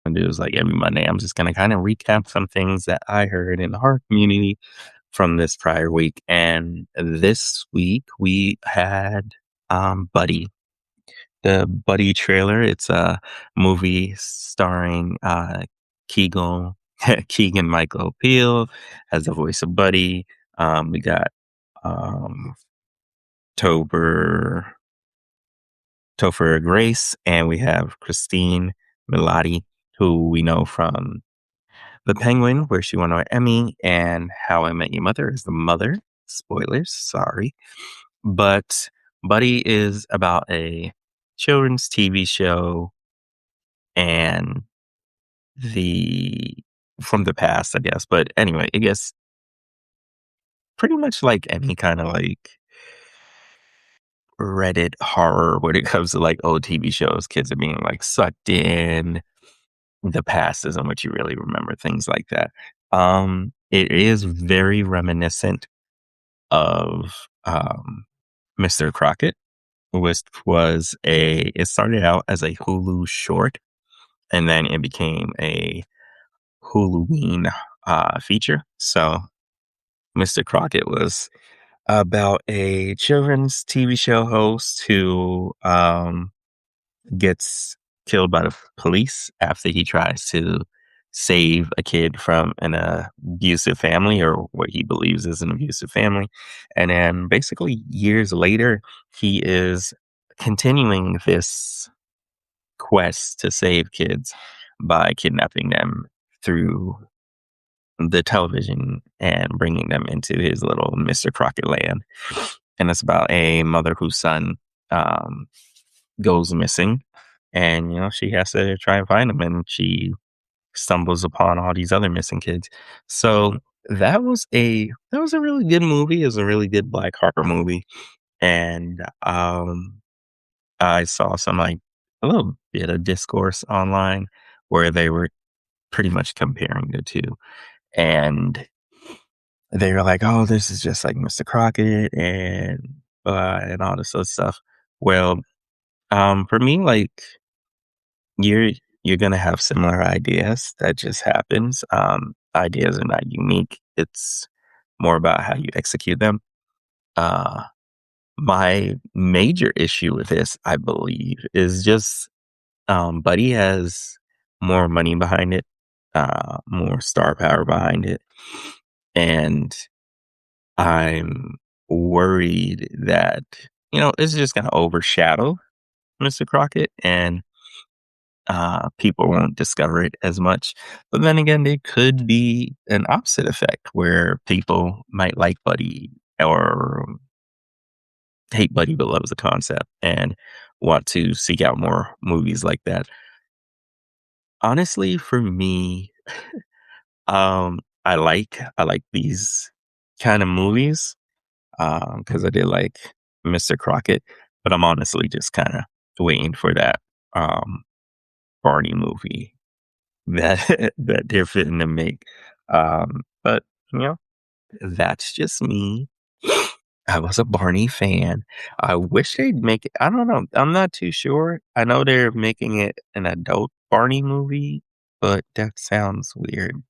And it was like every Monday, I'm just going to kind of recap some things that I heard in the horror community from this prior week. And this week we had Buddy, the Buddy trailer. It's a movie starring Keegan, Keegan Michael Peel as the voice of Buddy. We got um, Tober, Topher Grace, and we have Christine Milioti, who we know from The Penguin, where she won an Emmy, and How I Met Your Mother is the mother. Spoilers, sorry. But Buddy is about a children's TV show and the from the past, I guess. But anyway, it gets pretty much like any kind of like Reddit horror when it comes to like old TV shows. Kids are being like sucked in. The past isn't what you really remember, things like that. It is very reminiscent of Mr. Crockett, which was it started out as a Hulu short and then it became a Huluween feature. So Mr. Crockett was about a children's TV show host who gets killed by the police after he tries to save a kid from an abusive family or what he believes is an abusive family. And then basically years later, he is continuing this quest to save kids by kidnapping them through the television and bringing them into his little Mr. Crockett land. And it's about a mother whose son um, goes missing, and she has to try and find him, and she stumbles upon all these other missing kids. So that was a really good movie. It was a really good black horror movie, and I saw some like a little bit of discourse online where they were pretty much comparing the two, and they were like, "Oh, this is just like Mr. Crockett and all this other stuff." Well, for me, like you're you're gonna have similar ideas. That just happens. Ideas are not unique. It's more about how you execute them. Uh, my major issue with this, I believe, is just Buddy has more money behind it, more star power behind it, and I'm worried that it's just gonna overshadow Mr. Crockett and people won't discover it as much. But then again, there could be an opposite effect where people might like Buddy or hate Buddy but loves the concept and want to seek out more movies like that. Honestly, for me, I like these kind of movies because I did like Mr. Crockett, but I'm honestly just kind of waiting for that um, Barney movie that that they're fitting to make. But you know, that's just me. I was a Barney fan. I wish they'd make it. I don't know. I'm not too sure. I know they're making it an adult Barney movie, but that sounds weird.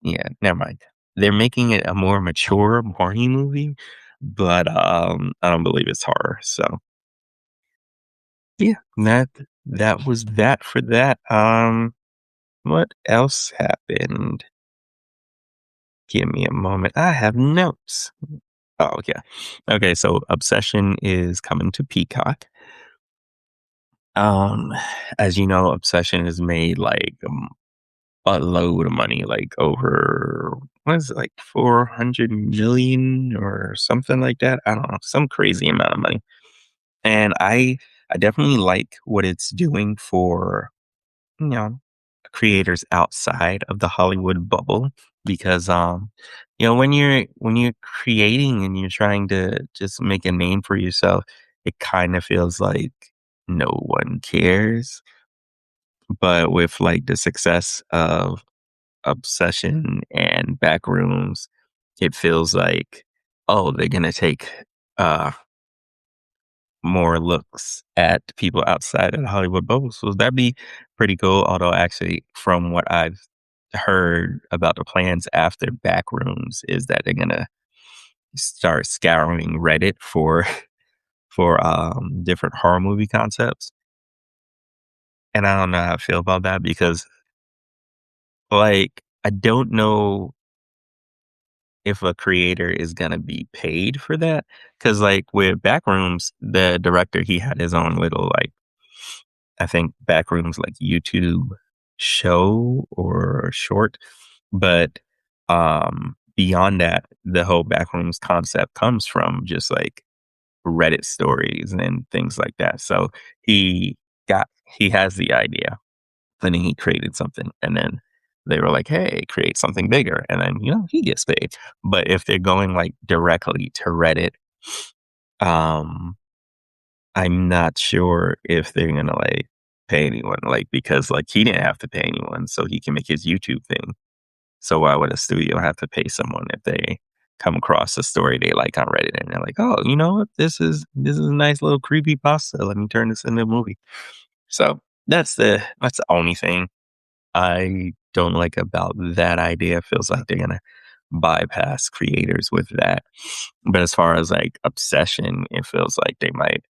Yeah, never mind. They're making it a more mature Barney movie, but I don't believe it's horror. So yeah, that was that for that. What else happened? Give me a moment. I have notes. Oh, okay. Okay, so Obsession is coming to Peacock. Um, as you know, Obsession has made like a load of money, like over what is it, like 400 million or something like that. I don't know, some crazy amount of money. And I definitely like what it's doing for you know, creators outside of the Hollywood bubble because when you're creating and you're trying to just make a name for yourself, it kind of feels like no one cares. But with like the success of Obsession and Backrooms, it feels like, oh, they're gonna take uh more looks at people outside of the Hollywood bubble. So that'd be pretty cool. Although actually, from what I've heard about the plans after Backrooms, is that they're gonna start scouring Reddit for different horror movie concepts. And I don't know how I feel about that because, like, I don't know if a creator is gonna be paid for that. Because, like, with Backrooms, the director, he had his own little, like, I think Backrooms, like, YouTube show or short, but, beyond that, the whole Backrooms concept comes from just, like, Reddit stories and things like that. So he he has the idea, and then he created something, and then they were like, "Hey, create something bigger," and then he gets paid. But if they're going like directly to Reddit, um, I'm not sure if they're gonna like pay anyone, like because like he didn't have to pay anyone, so he can make his YouTube thing. So why would a studio have to pay someone if they come across a story they like on Reddit and they're like, "Oh, you know what? This is a nice little creepy pasta. Let me turn this into a movie." So that's the only thing I don't like about that idea. It feels like they're gonna bypass creators with that. But as far as like obsession, it feels like they might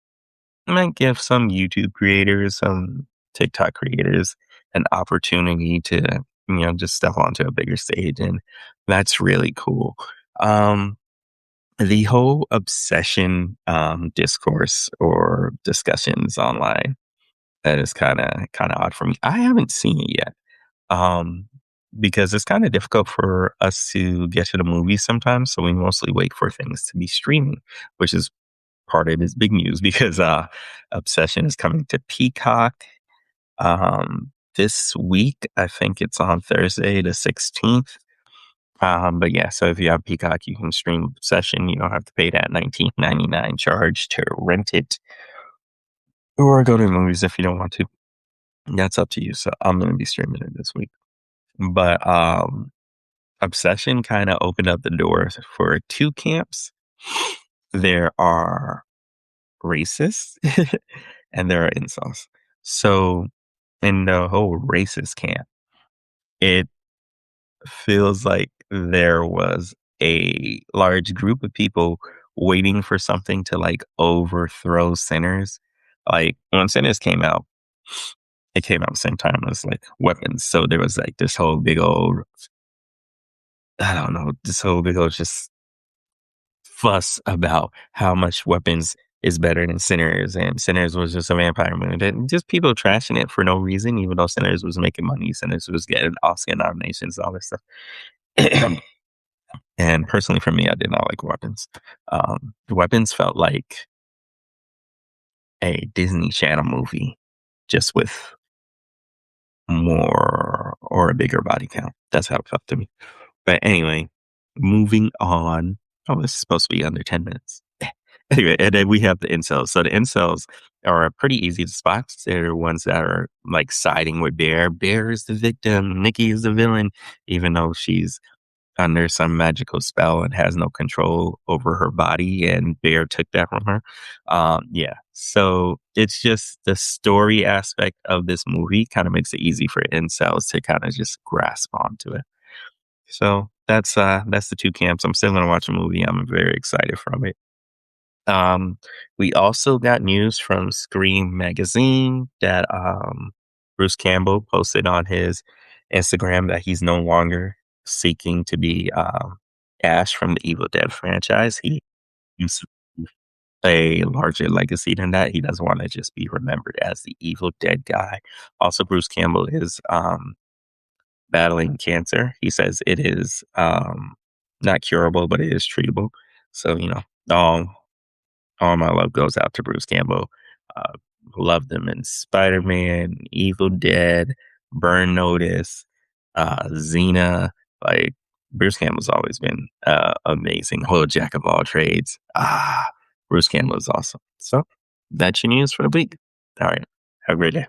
give some YouTube creators, some TikTok creators an opportunity to, just step onto a bigger stage. And that's really cool. Um, the whole obsession discourse or discussions online, that is kind of odd for me. I haven't seen it yet. Um, because it's kind of difficult for us to get to the movies sometimes. So we mostly wait for things to be streaming, which is part of this big news because Obsession is coming to Peacock this week. I think it's on Thursday the 16th. But yeah, so if you have Peacock, you can stream Obsession. You don't have to pay that 19.99 charge to rent it or go to the movies if you don't want to. That's up to you. So I'm going to be streaming it this week. But Obsession kind of opened up the doors for two camps. There are racists and there are incels. So in the whole racist camp, it feels like there was a large group of people waiting for something to like overthrow Sinners. Like when Sinners came out, it came out the same time as like Weapons. So there was like this whole big old, I don't know, this whole big old just fuss about how much Weapons is better than Sinners, and Sinners was just a vampire movie. And just people trashing it for no reason, even though Sinners was making money, Sinners was getting Oscar nominations, all this stuff. And personally, for me, I did not like Weapons. Weapons felt like a Disney Channel movie, just with more or a bigger body count. That's how it felt to me. But anyway, moving on. Oh, this is supposed to be under 10 minutes. Anyway, and then we have the incels. So the incels are pretty easy to spot. They're ones that are like siding with Bear. Bear is the victim. Nikki is the villain, even though she's under some magical spell and has no control over her body, and Bear took that from her. Yeah. So it's just the story aspect of this movie kind of makes it easy for incels to kind of just grasp onto it. So that's the two camps. I'm still gonna watch a movie. I'm very excited from it. We also got news from Scream Magazine that Bruce Campbell posted on his Instagram that he's no longer seeking to be Ash from the Evil Dead franchise. He wants a larger legacy than that. He doesn't want to just be remembered as the Evil Dead guy. Also, Bruce Campbell is battling cancer. He says it is not curable, but it is treatable. So, all all my love goes out to Bruce Campbell. Uh, Loved him in Spider Man, Evil Dead, Burn Notice, Xena. Like Bruce Campbell's always been amazing. Whole jack of all trades. Bruce Campbell is awesome. So that's your news for the week. All right. Have a great day.